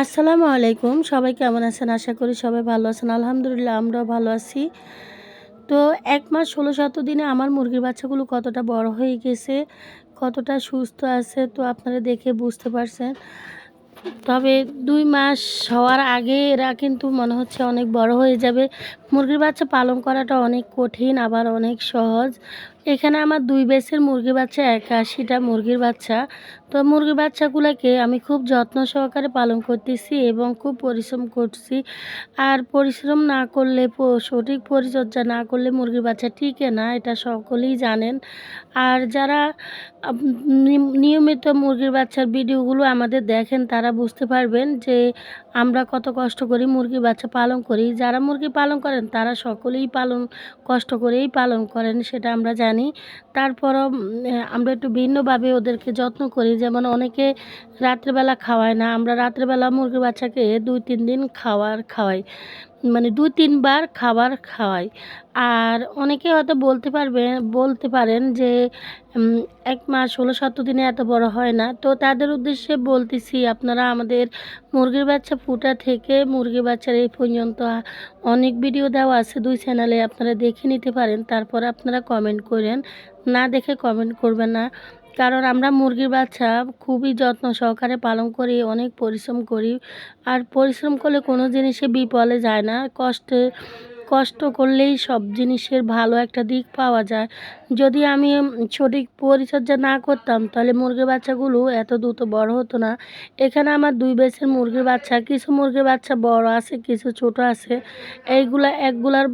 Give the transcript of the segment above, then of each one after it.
আসসালামু আলাইকুম। সবাই কেমন আছেন? আশা করি সবাই ভালো আছেন। আলহামদুলিল্লাহ আমরাও ভালো আছি। তো ১ মাস ১৬-১৭ দিনে আমার মুরগির বাচ্চাগুলো কতটা বড় হয়ে গেছে, কতটা সুস্থ আছে তো আপনারা দেখে বুঝতে পারছেন। তবে ২ মাস হওয়ার আগে এরা কিন্তু মনে হচ্ছে অনেক বড় হয়ে যাবে। মুরগির বাচ্চা পালন করাটা অনেক কঠিন আবার অনেক সহজ। এখানে আমার ২ ব্যাচের মুরগির বাচ্চা ৮১টা মুরগির বাচ্চা। তো মুরগির বাচ্চাগুলাকে আমি খুব যত্ন সহকারে পালন করতেছি এবং খুব পরিশ্রম করছি। আর পরিশ্রম না করলে সঠিক পরিচর্যা না করলে মুরগির বাচ্চা টিকে না, এটা সকলেই জানেন। আর যারা আপ নিয়মিত মুরগির বাচ্চার ভিডিওগুলো আমাদের দেখেন তারা বুঝতে পারবেন যে আমরা কত কষ্ট করি মুরগির বাচ্চা পালন করি। যারা মুরগি পালন করেন তারা সকলেই কষ্ট করেই পালন করেন, সেটা আমরা জানি। তারপরও আমরা একটু ভিন্নভাবে ওদেরকে যত্ন করি। যেমন অনেকে রাত্রেবেলা খাওয়ায় না, আমরা রাত্রেবেলা মুরগির বাচ্চাকে ২-৩ দিন খাওয়াই। মানে ২-৩ বার খাবার খাওয়াই। আর অনেকে হয়তো বলতে পারেন যে ১ মাস ১৬-১৭ দিনে এত বড় হয় না। তো তাদের উদ্দেশ্যে বলতেছি, আপনারা আমাদের মুরগির বাচ্চা ফুটা থেকে মুরগির বাচ্চার এই পর্যন্ত অনেক ভিডিও দেওয়া আছে ২ চ্যানেলে, আপনারা দেখে নিতে পারেন। তারপর আপনারা কমেন্ট করেন, না দেখে কমেন্ট করবেন না। কারণ আমরা মুরগির বাচ্চা খুবই যত্ন সহকারে পালন করি, অনেক পরিশ্রম করি। আর পরিশ্রম করলে কোনো জিনিসে বিফলে যায় না। কষ্ট করলেই সব জিনিসের ভালো একটা দিক পাওয়া যায়। যদি আমি সঠিক পরিচর্যা না করতাম তাহলে মুরগির বাচ্চাগুলো এত দ্রুত বড় হতো না। এখানে আমার ২ ব্যাচের মুরগির বাচ্চা, কিছু মুরগির বাচ্চা বড় আছে, কিছু ছোট আছে। একগুলার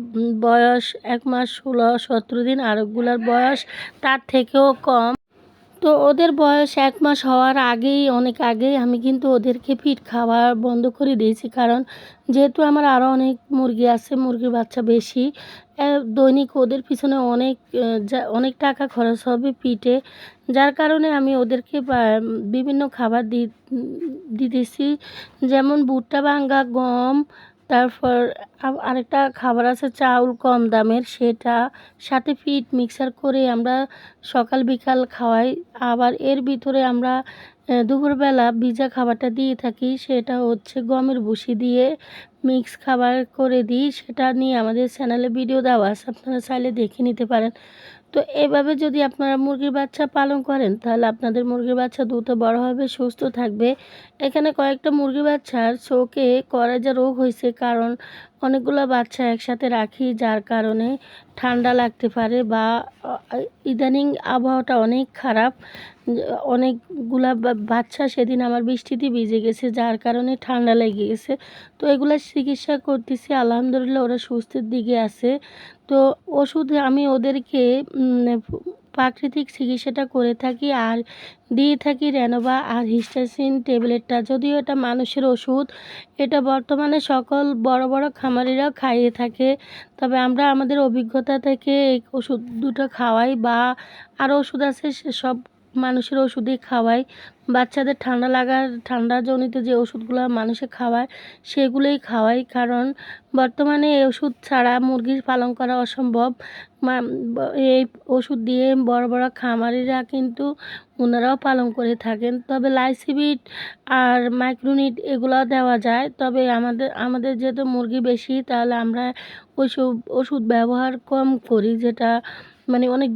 বয়স ১ মাস ১৬-১৭ দিন, আরেকগুলার বয়স তার থেকেও কম। তো ওদের বয়স ১ মাস হওয়ার অনেক আগেই আমি কিন্তু ওদেরকে ফিড খাওয়া বন্ধ করে দিয়েছি। কারণ যেহেতু আমার আরও অনেক মুরগি আছে, মুরগির বাচ্চা বেশি। দৈনিক ওদের পিছনে অনেক টাকা খরচ হবে ফিডে। যার কারণে আমি ওদেরকে বিভিন্ন খাবার দিতেছি। যেমন ভুট্টা ভাঙ্গা, গম, তারপর আরেকটা খাবার আছে চাউল কম দামের, সেটা সাথে ফিড মিক্সার করে আমরা সকাল বিকাল খাওয়াই। আবার এর ভিতরে আমরা দুপুরবেলা ভিজা খাবারটা দিয়ে থাকি, সেটা হচ্ছে গমের ভুসি দিয়ে মিক্স খাবার করে দিই। সেটা নিয়ে আমাদের চ্যানেলে ভিডিও দেওয়া আছে, আপনারা চাইলে দেখে নিতে পারেন। তো এভাবে যদি আপনারা মুরগির বাচ্চা পালন করেন তাহলে আপনাদের মুরগির বাচ্চা দ্রুত বড় হবে, সুস্থ থাকবে। এখানে কয়েকটা মুরগির বাচ্চার চোখে কলেরা রোগ হয়েছে, কারণ অনেকগুলো বাচ্চা একসাথে রাখি, যার কারণে ঠান্ডা লাগতে পারে বা ইদানিং আবহাওয়াটা অনেক খারাপ। অনেকগুলা বাচ্চা সেদিন আমার বৃষ্টিতে ভিজে গেছে, যার কারণে ঠান্ডা লেগে গেছে। তো এগুলার চিকিৎসা করতেছি, আলহামদুলিল্লাহ ওরা সুস্থের দিকে আছে। তো ওষুধ আমি ওদেরকে প্রাকৃতিক চিকিৎসাটা করে থাকি আর দিয়ে থাকি রেনোভা আর হিস্টাসিন ট্যাবলেটটা। যদিও এটা মানুষের ওষুধ, এটা বর্তমানে সকল বড় বড় খামারিরাও খাইয়ে থাকে। তবে আমরা আমাদের অভিজ্ঞতা থেকে এই ওষুধ দুটো খাওয়াই বা আরও ওষুধ আছে সেসব মানুষের ওষুধই খাওয়াই। বাচ্চাদের ঠান্ডাজনিত যে ওষুধগুলো মানুষে খাওয়ায় সেগুলোই খাওয়াই, কারণ বর্তমানে এই ওষুধ ছাড়া মুরগি পালন করা অসম্ভব। এই ওষুধ দিয়ে বড় বড় খামারিরা কিন্তু ওনারাও পালন করে থাকেন। তবে লাইসিবিট আর মাইক্রোনিট এগুলোও দেওয়া যায়। তবে আমাদের যেহেতু মুরগি বেশি, তাহলে আমরা ওইসব ওষুধ ব্যবহার কম করি, যেটা মানে অনেক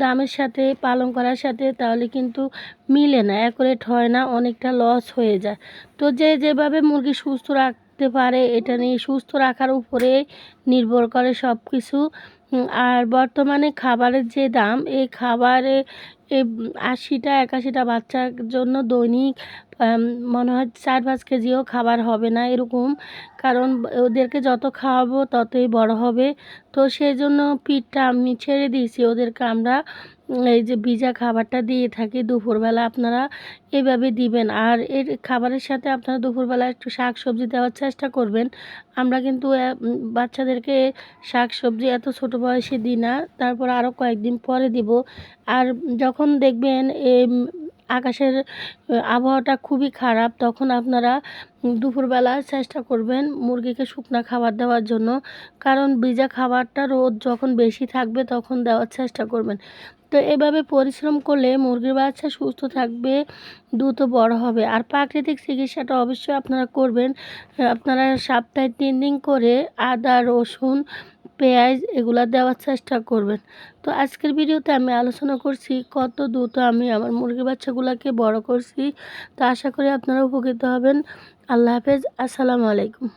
দামের সাথে পালন করার সাথে তাহলে কিন্তু মিলে না, অ্যাকুরেট হয় না, অনেকটা লস হয়ে যায়। তো যেভাবে মুরগি সুস্থ রাখতে পারে এটা নিয়ে সুস্থ রাখার উপরে নির্ভর করে সব কিছু। আর বর্তমানে খাবারের যে দাম, এই খাবারে ৮০টা ৮১টা বাচ্চার জন্য দৈনিক মনে হয় ৪-৫ কেজিও খাবার হবে না এরকম। কারণ ওদেরকে যত খাওয়াবো ততই বড় হবে। তো সেই জন্য পিঠটা আমি ছেড়ে দিয়েছি ওদেরকে। আমরা এই যে ভিজা খাবারটা দিয়ে থাকি দুপুরবেলা, আপনারা এভাবে দিবেন। আর এর খাবারের সাথে আপনারা দুপুরবেলা একটু শাক সবজি দেওয়ার চেষ্টা করবেন। আমরা কিন্তু বাচ্চাদেরকে শাক সবজি এত ছোট বয়সে দিই না, তারপর আরও কয়েকদিন পরে দিব। আর যখন দেখবেন আকাশের আবহাওয়াটা খুবই খারাপ, তখন আপনারা দুপুরবেলা চেষ্টা করবেন মুরগিকে শুকনা খাবার দেওয়ার জন্য। কারণ ভিজা খাবারটা রোদ যখন বেশি থাকবে তখন দেওয়ার চেষ্টা করবেন। তো এভাবে পরিশ্রম করলে মুরগির বাচ্চা সুস্থ থাকবে, দ্রুত বড় হবে। আর প্রাকৃতিক চিকিৎসাটা অবশ্যই আপনারা করবেন। আপনারা সপ্তাহে ৩ দিন করে আদা, রসুন, পেঁয়াজ এগুলা দেওয়ার চেষ্টা করবেন। তো আজকের ভিডিওতে আমি আলোচনা করছি কত দ্রুত আমি আমার মুরগির বাচ্চাগুলোকে বড় করছি। তো আশা করি আপনারা উপকৃত হবেন। আল্লাহ হাফেজ। আসসালামু আলাইকুম।